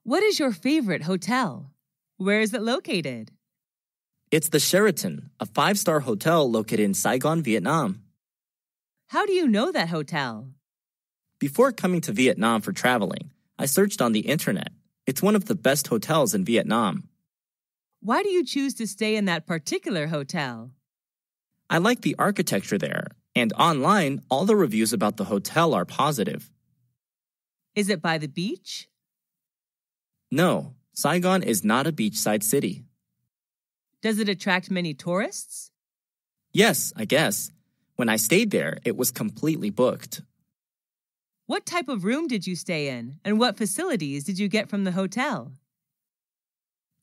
What is your favorite hotel? Where is it located? It's the Sheraton, a five-star hotel located in Saigon, Vietnam. How do you know that hotel? Before coming to Vietnam for traveling, I searched on the internet. It's one of the best hotels in Vietnam. Why do you choose to stay in that particular hotel? I like the architecture there, and online, all the reviews about the hotel are positive. Is it by the beach? No, Saigon is not a beachside city. Does it attract many tourists? Yes, I guess. When I stayed there, it was completely booked. What type of room did you stay in, and what facilities did you get from the hotel?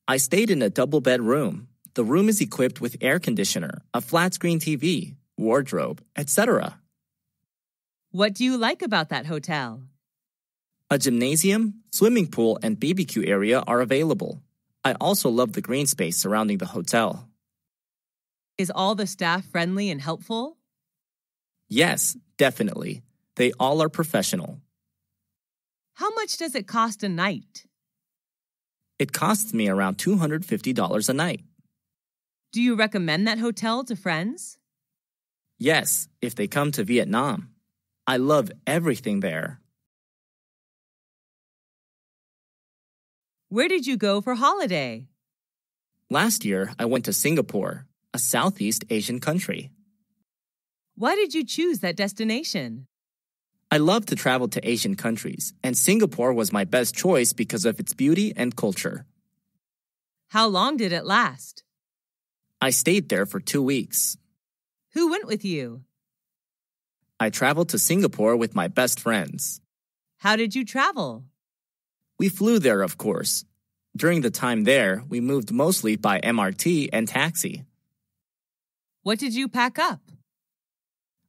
I stayed in a double-bed room. The room is equipped with air conditioner, a flat-screen TV, wardrobe, etc. What do you like about that hotel? A gymnasium, swimming pool, and BBQ area are available. I also love the green space surrounding the hotel. Is all the staff friendly and helpful? Yes, definitely. They all are professional. How much does it cost a night? It costs me around $250 a night. Do you recommend that hotel to friends? Yes, if they come to Vietnam. I love everything there. Where did you go for holiday? Last year, I went to Singapore, a Southeast Asian country. Why did you choose that destination? I love to travel to Asian countries, and Singapore was my best choice because of its beauty and culture. How long did it last? I stayed there for 2 weeks. Who went with you? I traveled to Singapore with my best friends. How did you travel? We flew there, of course. During the time there, we moved mostly by MRT and taxi. What did you pack up?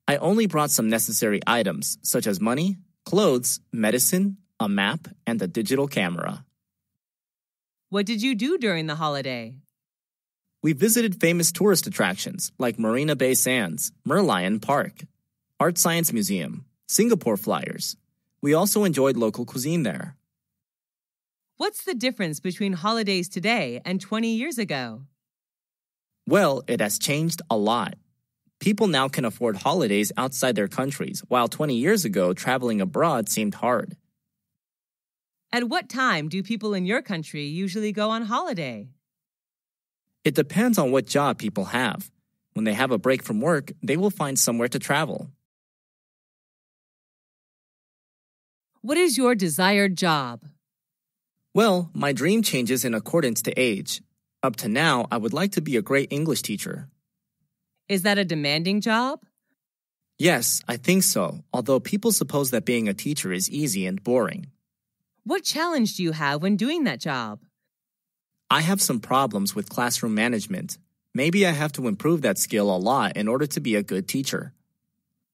I only brought some necessary items, such as money, clothes, medicine, a map, and a digital camera. What did you do during the holiday? We visited famous tourist attractions like Marina Bay Sands, Merlion Park, Art Science Museum, Singapore Flyers. We also enjoyed local cuisine there. What's the difference between holidays today and 20 years ago? Well, it has changed a lot. People now can afford holidays outside their countries, while 20 years ago, traveling abroad seemed hard. At what time do people in your country usually go on holiday? It depends on what job people have. When they have a break from work, they will find somewhere to travel. What is your desired job? Well, my dream changes in accordance to age. Up to now, I would like to be a great English teacher. Is that a demanding job? Yes, I think so, although people suppose that being a teacher is easy and boring. What challenge do you have when doing that job? I have some problems with classroom management. Maybe I have to improve that skill a lot in order to be a good teacher.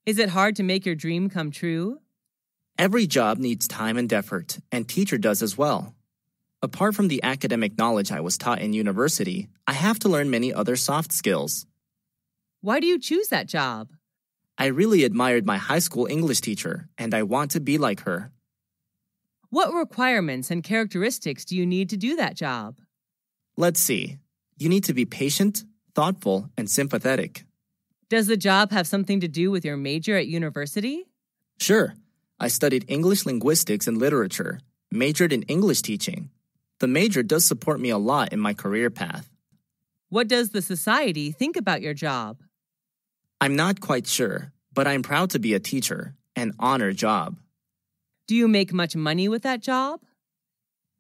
Is it hard to make your dream come true? Every job needs time and effort, and teacher does as well. Apart from the academic knowledge I was taught in university, I have to learn many other soft skills. Why do you choose that job? I really admired my high school English teacher, and I want to be like her. What requirements and characteristics do you need to do that job? Let's see. You need to be patient, thoughtful, and sympathetic. Does the job have something to do with your major at university? Sure. I studied English linguistics and literature, majored in English teaching. The major does support me a lot in my career path. What does the society think about your job? I'm not quite sure, but I'm proud to be a teacher, an honor job. Do you make much money with that job?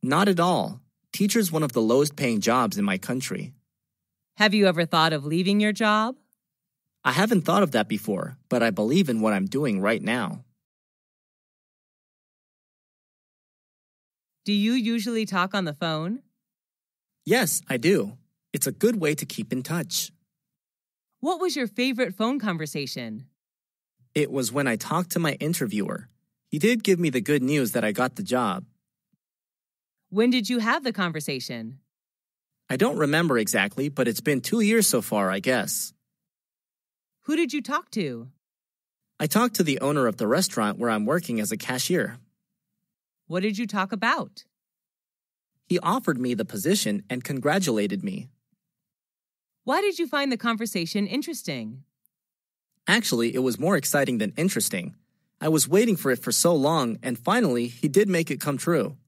Not at all. Teacher's one of the lowest paying jobs in my country. Have you ever thought of leaving your job? I haven't thought of that before, but I believe in what I'm doing right now. Do you usually talk on the phone? Yes, I do. It's a good way to keep in touch. What was your favorite phone conversation? It was when I talked to my interviewer. He did give me the good news that I got the job. When did you have the conversation? I don't remember exactly, but it's been 2 years so far, I guess. Who did you talk to? I talked to the owner of the restaurant where I'm working as a cashier. What did you talk about? He offered me the position and congratulated me. Why did you find the conversation interesting? Actually, it was more exciting than interesting. I was waiting for it for so long, and finally, he did make it come true.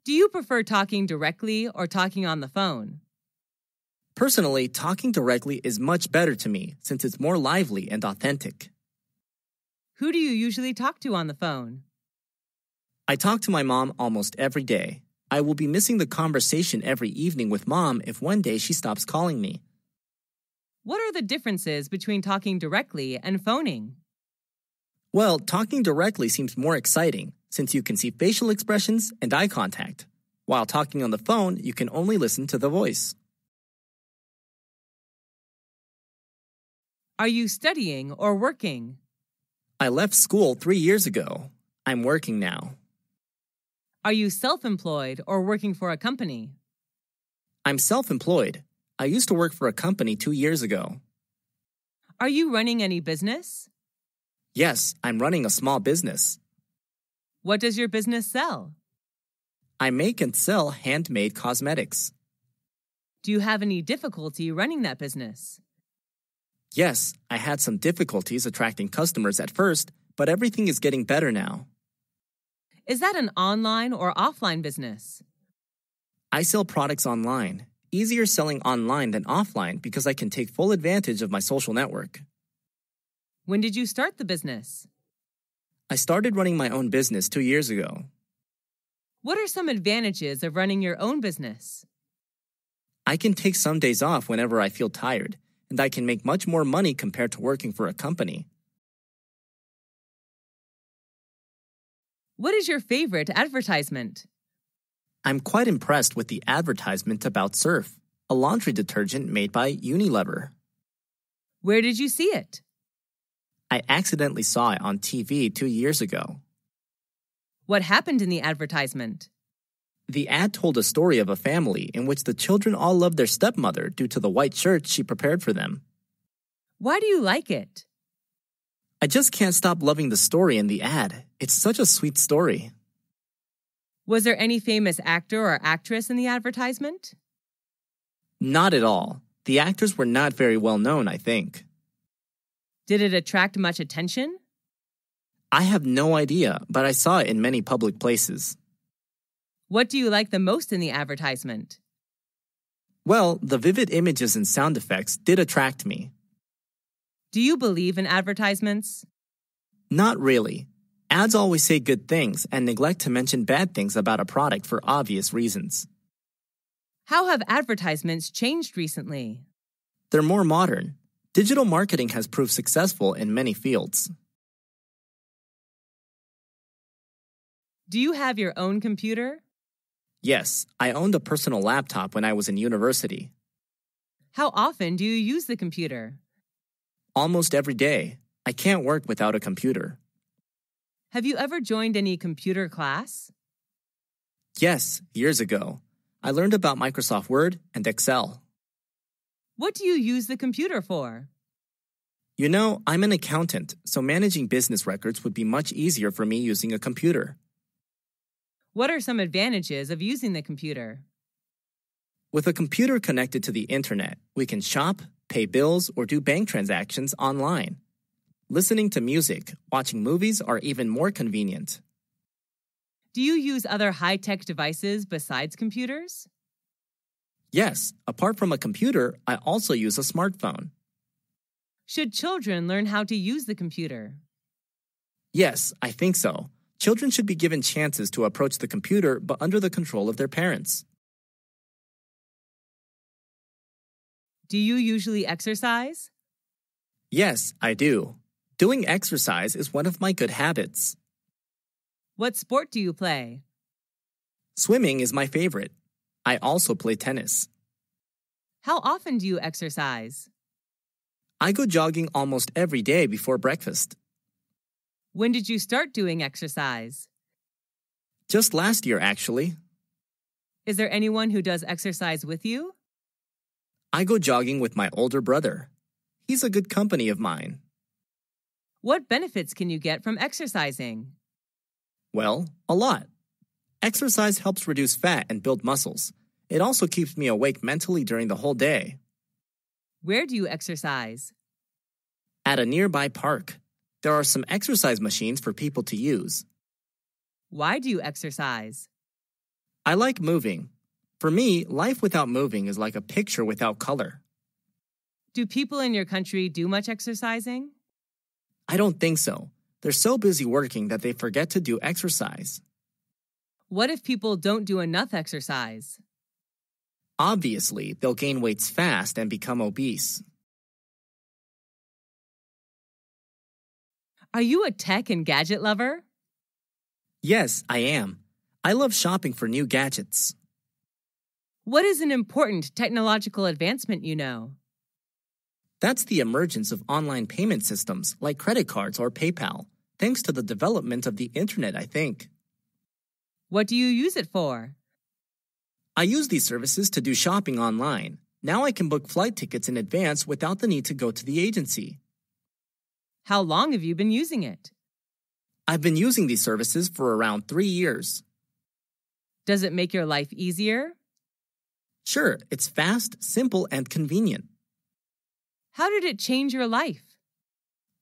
Do you prefer talking directly or talking on the phone? Personally, talking directly is much better to me since it's more lively and authentic. Who do you usually talk to on the phone? I talk to my mom almost every day. I will be missing the conversation every evening with Mom if one day she stops calling me. What are the differences between talking directly and phoning? Well, talking directly seems more exciting since you can see facial expressions and eye contact. While talking on the phone, you can only listen to the voice. Are you studying or working? I left school 3 years ago. I'm working now. Are you self-employed or working for a company? I'm self-employed. I used to work for a company 2 years ago. Are you running any business? Yes, I'm running a small business. What does your business sell? I make and sell handmade cosmetics. Do you have any difficulty running that business? Yes, I had some difficulties attracting customers at first, but everything is getting better now. Is that an online or offline business? I sell products online. Easier selling online than offline because I can take full advantage of my social network. When did you start the business? I started running my own business 2 years ago. What are some advantages of running your own business? I can take some days off whenever I feel tired, and I can make much more money compared to working for a company. What is your favorite advertisement? I'm quite impressed with the advertisement about Surf, a laundry detergent made by Unilever. Where did you see it? I accidentally saw it on TV 2 years ago. What happened in the advertisement? The ad told a story of a family in which the children all loved their stepmother due to the white shirts she prepared for them. Why do you like it? I just can't stop loving the story in the ad. It's such a sweet story. Was there any famous actor or actress in the advertisement? Not at all. The actors were not very well known, I think. Did it attract much attention? I have no idea, but I saw it in many public places. What do you like the most in the advertisement? Well, the vivid images and sound effects did attract me. Do you believe in advertisements? Not really. Ads always say good things and neglect to mention bad things about a product for obvious reasons. How have advertisements changed recently? They're more modern. Digital marketing has proved successful in many fields. Do you have your own computer? Yes, I owned a personal laptop when I was in university. How often do you use the computer? Almost every day. I can't work without a computer. Have you ever joined any computer class? Yes, years ago. I learned about Microsoft Word and Excel. What do you use the computer for? You know, I'm an accountant, so managing business records would be much easier for me using a computer. What are some advantages of using the computer? With a computer connected to the internet, we can shop, pay bills, or do bank transactions online. Listening to music, watching movies are even more convenient. Do you use other high-tech devices besides computers? Yes, apart from a computer, I also use a smartphone. Should children learn how to use the computer? Yes, I think so. Children should be given chances to approach the computer, but under the control of their parents. Do you usually exercise? Yes, I do. Doing exercise is one of my good habits. What sport do you play? Swimming is my favorite. I also play tennis. How often do you exercise? I go jogging almost every day before breakfast. When did you start doing exercise? Just last year, actually. Is there anyone who does exercise with you? I go jogging with my older brother. He's a good company of mine. What benefits can you get from exercising? Well, a lot. Exercise helps reduce fat and build muscles. It also keeps me awake mentally during the whole day. Where do you exercise? At a nearby park, there are some exercise machines for people to use. Why do you exercise? I like moving. For me, life without moving is like a picture without color. Do people in your country do much exercising? I don't think so. They're so busy working that they forget to do exercise. What if people don't do enough exercise? Obviously, they'll gain weight fast and become obese. Are you a tech and gadget lover? Yes, I am. I love shopping for new gadgets. What is an important technological advancement you know? That's the emergence of online payment systems like credit cards or PayPal, thanks to the development of the internet, I think. What do you use it for? I use these services to do shopping online. Now I can book flight tickets in advance without the need to go to the agency. How long have you been using it? I've been using these services for around 3 years. Does it make your life easier? Sure, it's fast, simple, and convenient. How did it change your life?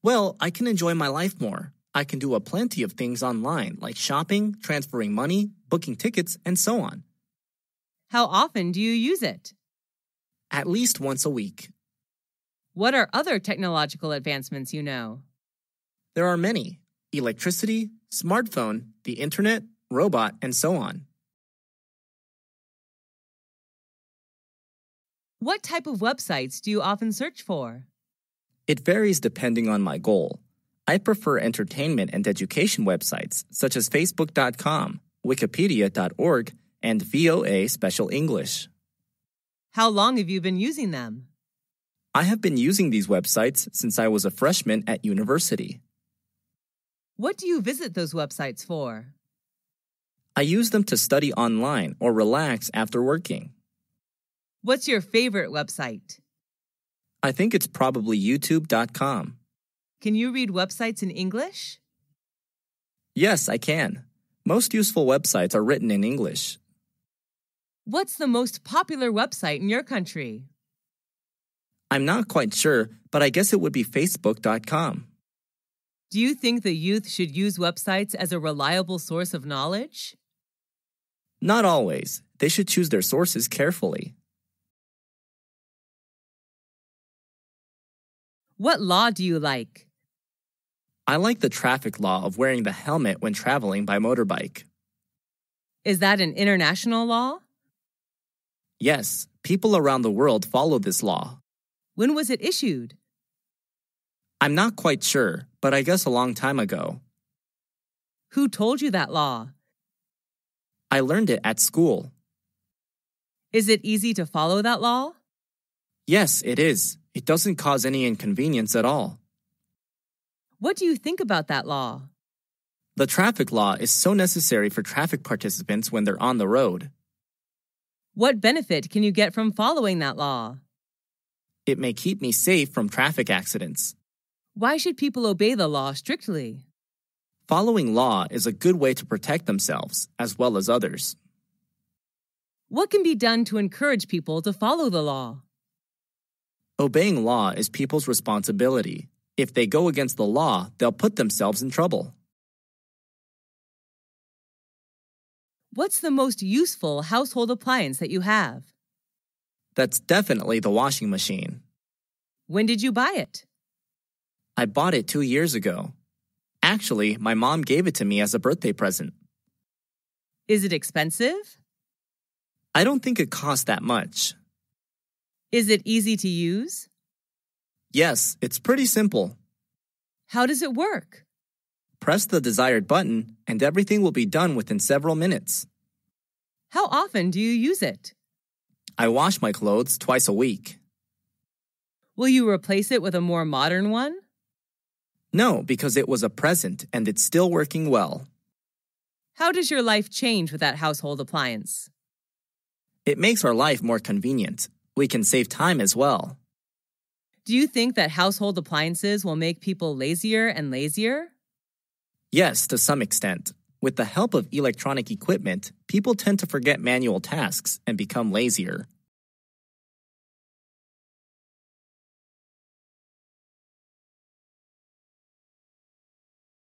Well, I can enjoy my life more. I can do a plenty of things online, like shopping, transferring money, booking tickets, and so on. How often do you use it? At least once a week. What are other technological advancements you know? There are many: electricity, smartphone, the internet, robot, and so on. What type of websites do you often search for? It varies depending on my goal. I prefer entertainment and education websites such as Facebook.com, Wikipedia.org, and VOA Special English. How long have you been using them? I have been using these websites since I was a freshman at university. What do you visit those websites for? I use them to study online or relax after working. What's your favorite website? I think it's probably YouTube.com. Can you read websites in English? Yes, I can. Most useful websites are written in English. What's the most popular website in your country? I'm not quite sure, but I guess it would be Facebook.com. Do you think the youth should use websites as a reliable source of knowledge? Not always. They should choose their sources carefully. What law do you like? I like the traffic law of wearing the helmet when traveling by motorbike. Is that an international law? Yes, people around the world follow this law. When was it issued? I'm not quite sure, but I guess a long time ago. Who told you that law? I learned it at school. Is it easy to follow that law? Yes, it is. It doesn't cause any inconvenience at all. What do you think about that law? The traffic law is so necessary for traffic participants when they're on the road. What benefit can you get from following that law? It may keep me safe from traffic accidents. Why should people obey the law strictly? Following law is a good way to protect themselves as well as others. What can be done to encourage people to follow the law? Obeying law is people's responsibility. If they go against the law, they'll put themselves in trouble. What's the most useful household appliance that you have? That's definitely the washing machine. When did you buy it? I bought it 2 years ago. Actually, my mom gave it to me as a birthday present. Is it expensive? I don't think it costs that much. Is it easy to use? Yes, it's pretty simple. How does it work? Press the desired button, and everything will be done within several minutes. How often do you use it? I wash my clothes twice a week. Will you replace it with a more modern one? No, because it was a present and it's still working well. How does your life change with that household appliance? It makes our life more convenient. We can save time as well. Do you think that household appliances will make people lazier and lazier? Yes, to some extent. With the help of electronic equipment, people tend to forget manual tasks and become lazier.